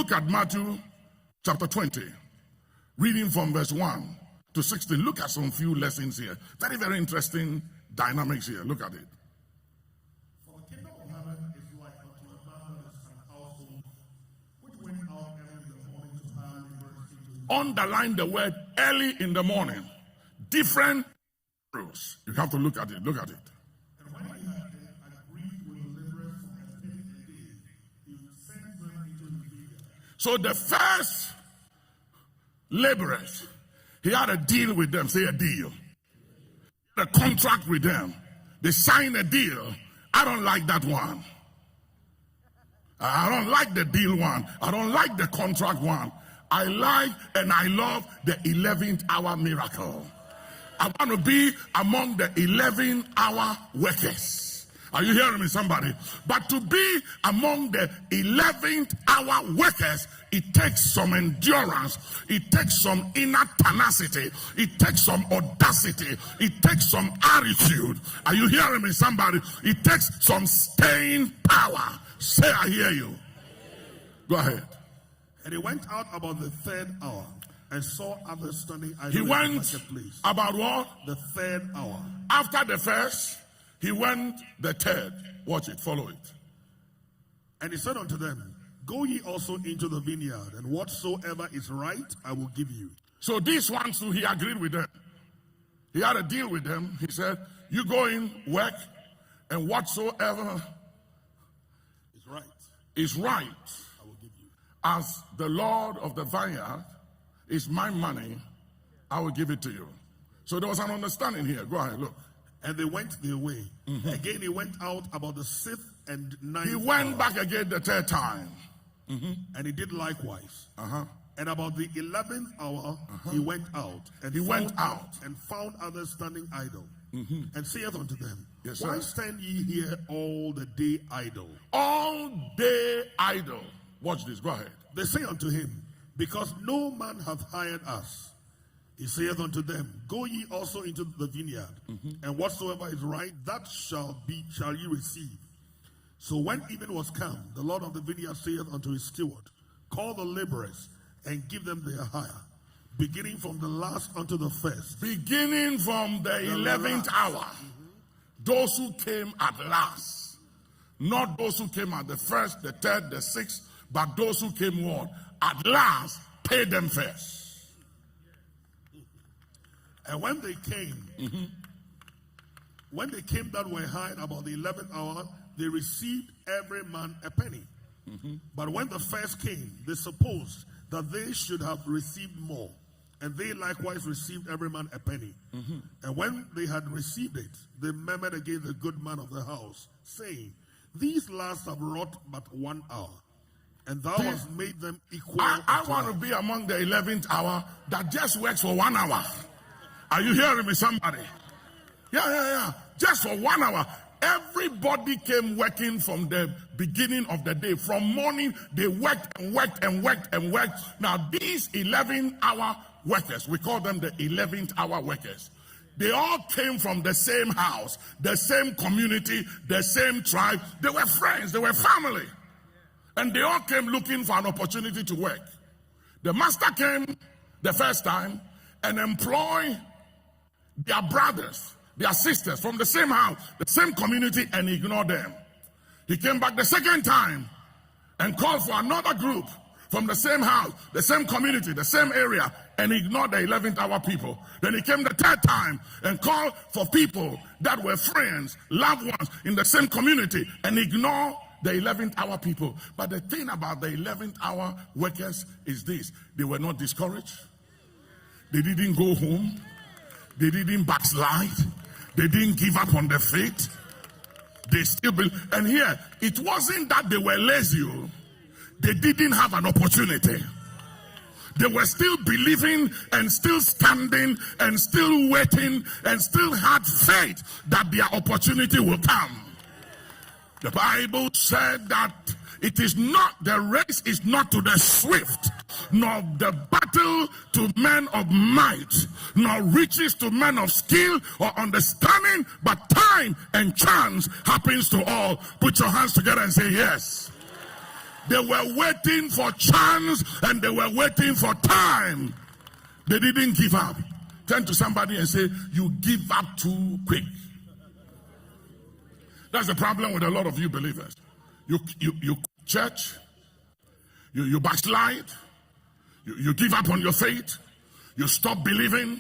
Look at Matthew chapter 20, reading from verse 1 to 16. Look at some few lessons here. Very, very interesting dynamics here. Look at it. For the kingdom of heaven is like unto a man that is an household, which went out early in the morning to hire laborers into. Underline the word early in the morning. Different rules. You have to look at it. Look at it. And when he had agreed with the laborers for a penny a day, he sent them into the vineyard. So the first laborers, he had a deal with them. Say a deal. A contract with them. They signed a deal. I don't like that one. I don't like the deal one. I don't like the contract one. I like and I love the 11th hour miracle. I want to be among the 11th hour workers. Are you hearing me, somebody? But to be among the 11th hour workers, it takes some endurance. It takes some inner tenacity. It takes some audacity. It takes some attitude. Are you hearing me, somebody? It takes some staying power. Say, I hear you. Go ahead. And he went out about the third hour and saw others standing idle He in the went marketplace. about what? The third hour. After the first, he went the third. Watch it, follow it. And he said unto them, Go ye also into the vineyard, and whatsoever is right, I will give you. So these ones too, he agreed with them. He had a deal with them. He said, you go in, work, and whatsoever is right, I will give you. as the Lord of the vineyard is my money, I will give it to you. So there was an understanding here. Go ahead, look. And they went their way. Again, he went out about the 6th and 9th He went hour, back again the third time. and he did likewise. Uh-huh. And about the 11th hour, he went out, and found others standing idle, and saith unto them, Yes, Why sir. stand ye here all the day idle? All day idle. Watch this, go ahead. They say unto him, Because no man hath hired us. He saith unto them, Go ye also into the vineyard, and whatsoever is right, that shall ye receive. So when even was come, the Lord of the vineyard saith unto his steward, Call the laborers, and give them their hire, beginning from the last unto the first. Beginning from the 11th hour. Those who came at last. Not those who came at the first, the third, the sixth, but those who came what? At last, pay them first. And when they came, that were hired about the 11th hour, they received every man a penny. But when the first came, they supposed that they should have received more. And they likewise received every man a penny. And when they had received it, they murmured against the good man of the house, saying, These last have wrought but 1 hour, and thou hast made them equal. I want to be among the 11th hour that just works for 1 hour. Are you hearing me, somebody? Yeah. Just for 1 hour. Everybody came working from the beginning of the day. From morning, they worked and worked and worked and worked. Now, these 11-hour workers, we call them the 11th hour workers. They all came from the same house, the same community, the same tribe. They were friends, they were family. And they all came looking for an opportunity to work. The master came the first time and employed their brothers, their sisters from the same house, the same community, and ignored them. He came back the second time and called for another group from the same house, the same community, the same area, and ignored the 11th hour people. Then he came the third time and called for people that were friends, loved ones in the same community, and ignored the 11th hour people. But the thing about the 11th hour workers is this: they were not discouraged. They didn't go home. They didn't backslide. They didn't give up on their faith. They still believe. And here, it wasn't that they were lazy. They didn't have an opportunity. They were still believing and still standing and still waiting and still had faith that their opportunity will come. The Bible said that it is not, the race is not to the swift, nor the battle to men of might, nor riches to men of skill or understanding, but time and chance happens to all. Put your hands together and say yes. They were waiting for chance and they were waiting for time. They didn't give up. Turn to somebody and say, you give up too quick. That's the problem with a lot of you believers. You church, you backslide, you give up on your faith, you stop believing,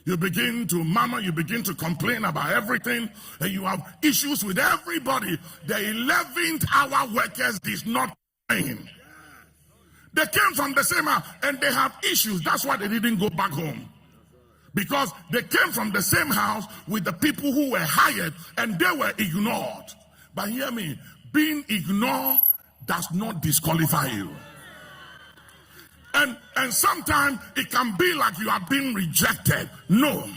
you begin to murmur, you begin to complain about everything, and you have issues with everybody. The 11th hour workers did not complain. They came from the same house and they have issues. That's why they didn't go back home. Because they came from the same house with the people who were hired and they were ignored. But hear me, being ignored does not disqualify you. And sometimes it can be like you are being rejected. No.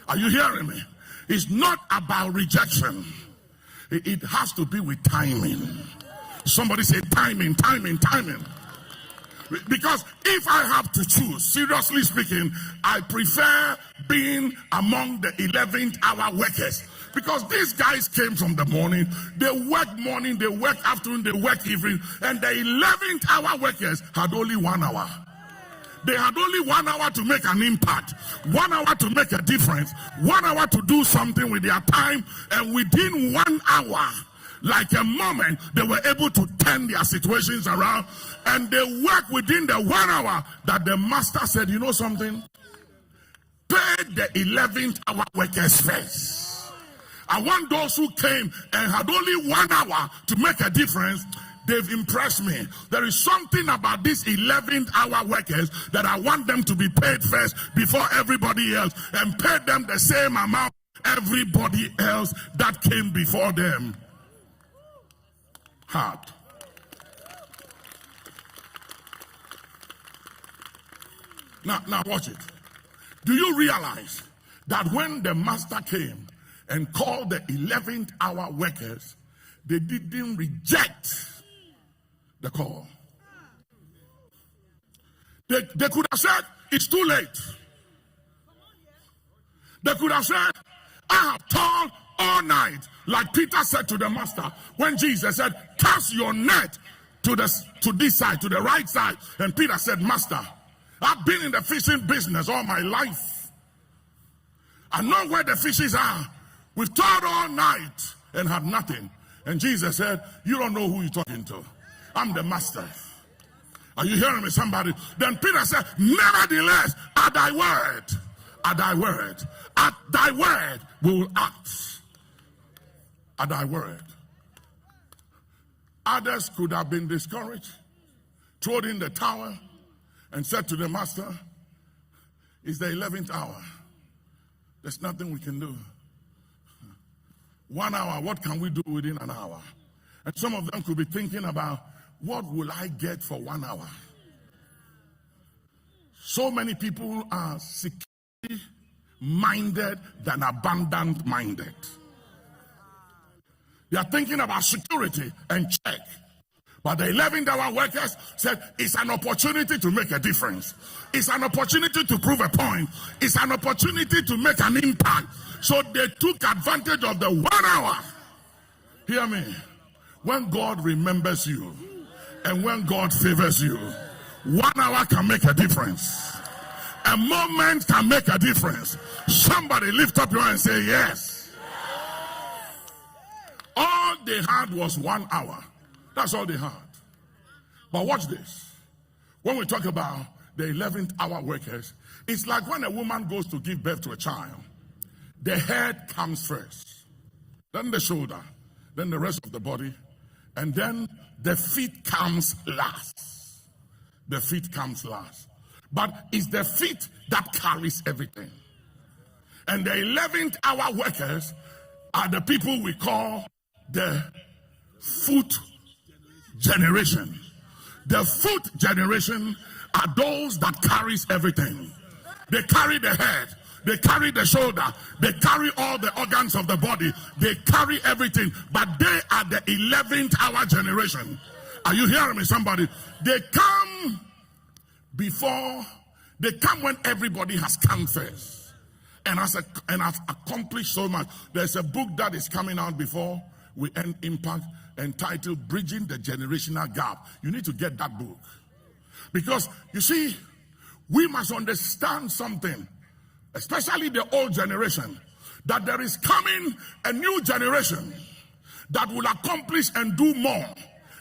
Are you hearing me? It's not about rejection. It has to be with timing. Somebody say timing, timing, timing. Because if I have to choose, seriously speaking, I prefer being among the 11th hour workers. Because these guys came from the morning, they work afternoon, they work evening, and the 11th hour workers had only 1 hour. They had only 1 hour to make an impact, 1 hour to make a difference, 1 hour to do something with their time, and within 1 hour, like a moment, they were able to turn their situations around, and they worked within the 1 hour that the master said, you know something? Pay the 11th hour workers first. I want those who came and had only 1 hour to make a difference. They've impressed me. There is something about these 11th hour workers that I want them to be paid first before everybody else, and pay them the same amount everybody else that came before them. Hard. Now watch it. Do you realize that when the master came and called the 11th hour workers, they didn't reject the call? They could have said, it's too late. They could have said, I have toiled all night, like Peter said to the master when Jesus said, cast your net to this side, to the right side. And Peter said, Master, I've been in the fishing business all my life. I know where the fishes are. We've toiled all night and had nothing. And Jesus said, you don't know who you're talking to. I'm the master. Are you hearing me, somebody? Then Peter said, nevertheless, at thy word, at thy word, at thy word we will act. At thy word. Others could have been discouraged, thrown in the tower, and said to the master, it's the 11th hour. There's nothing we can do. 1 hour, what can we do within an hour? And some of them could be thinking about, what will I get for 1 hour? So many people are security minded than abundant minded. They are thinking about security and check. But the 11th hour workers said, it's an opportunity to make a difference. It's an opportunity to prove a point. It's an opportunity to make an impact. So they took advantage of the 1 hour. Hear me. When God remembers you and when God favors you, 1 hour can make a difference. A moment can make a difference. Somebody lift up your hand and say yes. All they had was 1 hour. That's all they had. But watch this. When we talk about the 11th hour workers, it's like when a woman goes to give birth to a child. The head comes first, then the shoulder, then the rest of the body, and then the feet comes last. The feet comes last. But it's the feet that carries everything. And the 11th hour workers are the people we call the foot generation. The foot generation are those that carries everything. They carry the head, they carry the shoulder, they carry all the organs of the body, they carry everything, but they are the 11th hour generation. Are you hearing me, somebody? They come when everybody has come first and has accomplished so much. There's a book that is coming out before we end Impact, entitled Bridging the Generational Gap. You need to get that book. Because, you see, we must understand something, especially the old generation, that there is coming a new generation that will accomplish and do more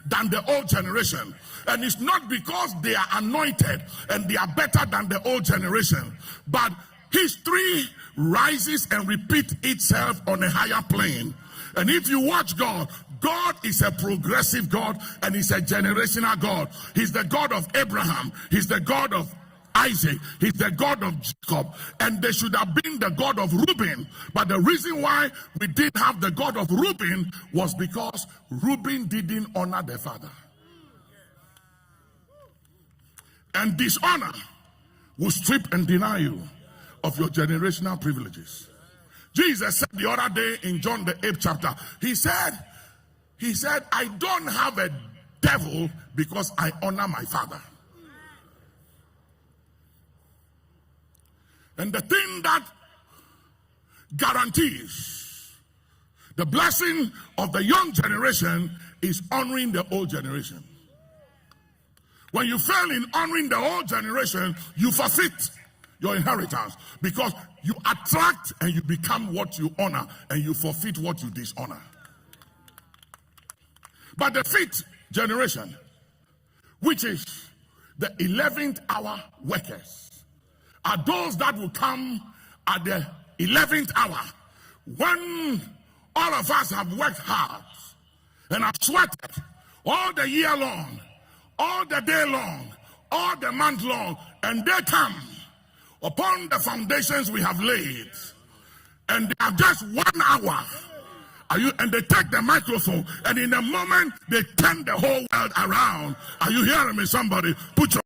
than the old generation. And it's not because they are anointed and they are better than the old generation, but history rises and repeats itself on a higher plane. And if you watch God, God is a progressive God and he's a generational God. He's the God of Abraham. He's the God of Isaac. He's the God of Jacob. And they should have been the God of Reuben. But the reason why we didn't have the God of Reuben was because Reuben didn't honor the father. And dishonor will strip and deny you of your generational privileges. Jesus said the other day in John the 8th chapter, he said, I don't have a devil because I honor my father. And the thing that guarantees the blessing of the young generation is honoring the old generation. When you fail in honoring the old generation, you forfeit your inheritance, because you attract and you become what you honor, and you forfeit what you dishonor. But the fifth generation, which is the 11th hour workers, are those that will come at the 11th hour, when all of us have worked hard and have sweated all the year long, all the day long, all the month long, and they come upon the foundations we have laid, and they have just 1 hour. And they take the microphone, and in a moment they turn the whole world around. Are you hearing me, somebody? Put your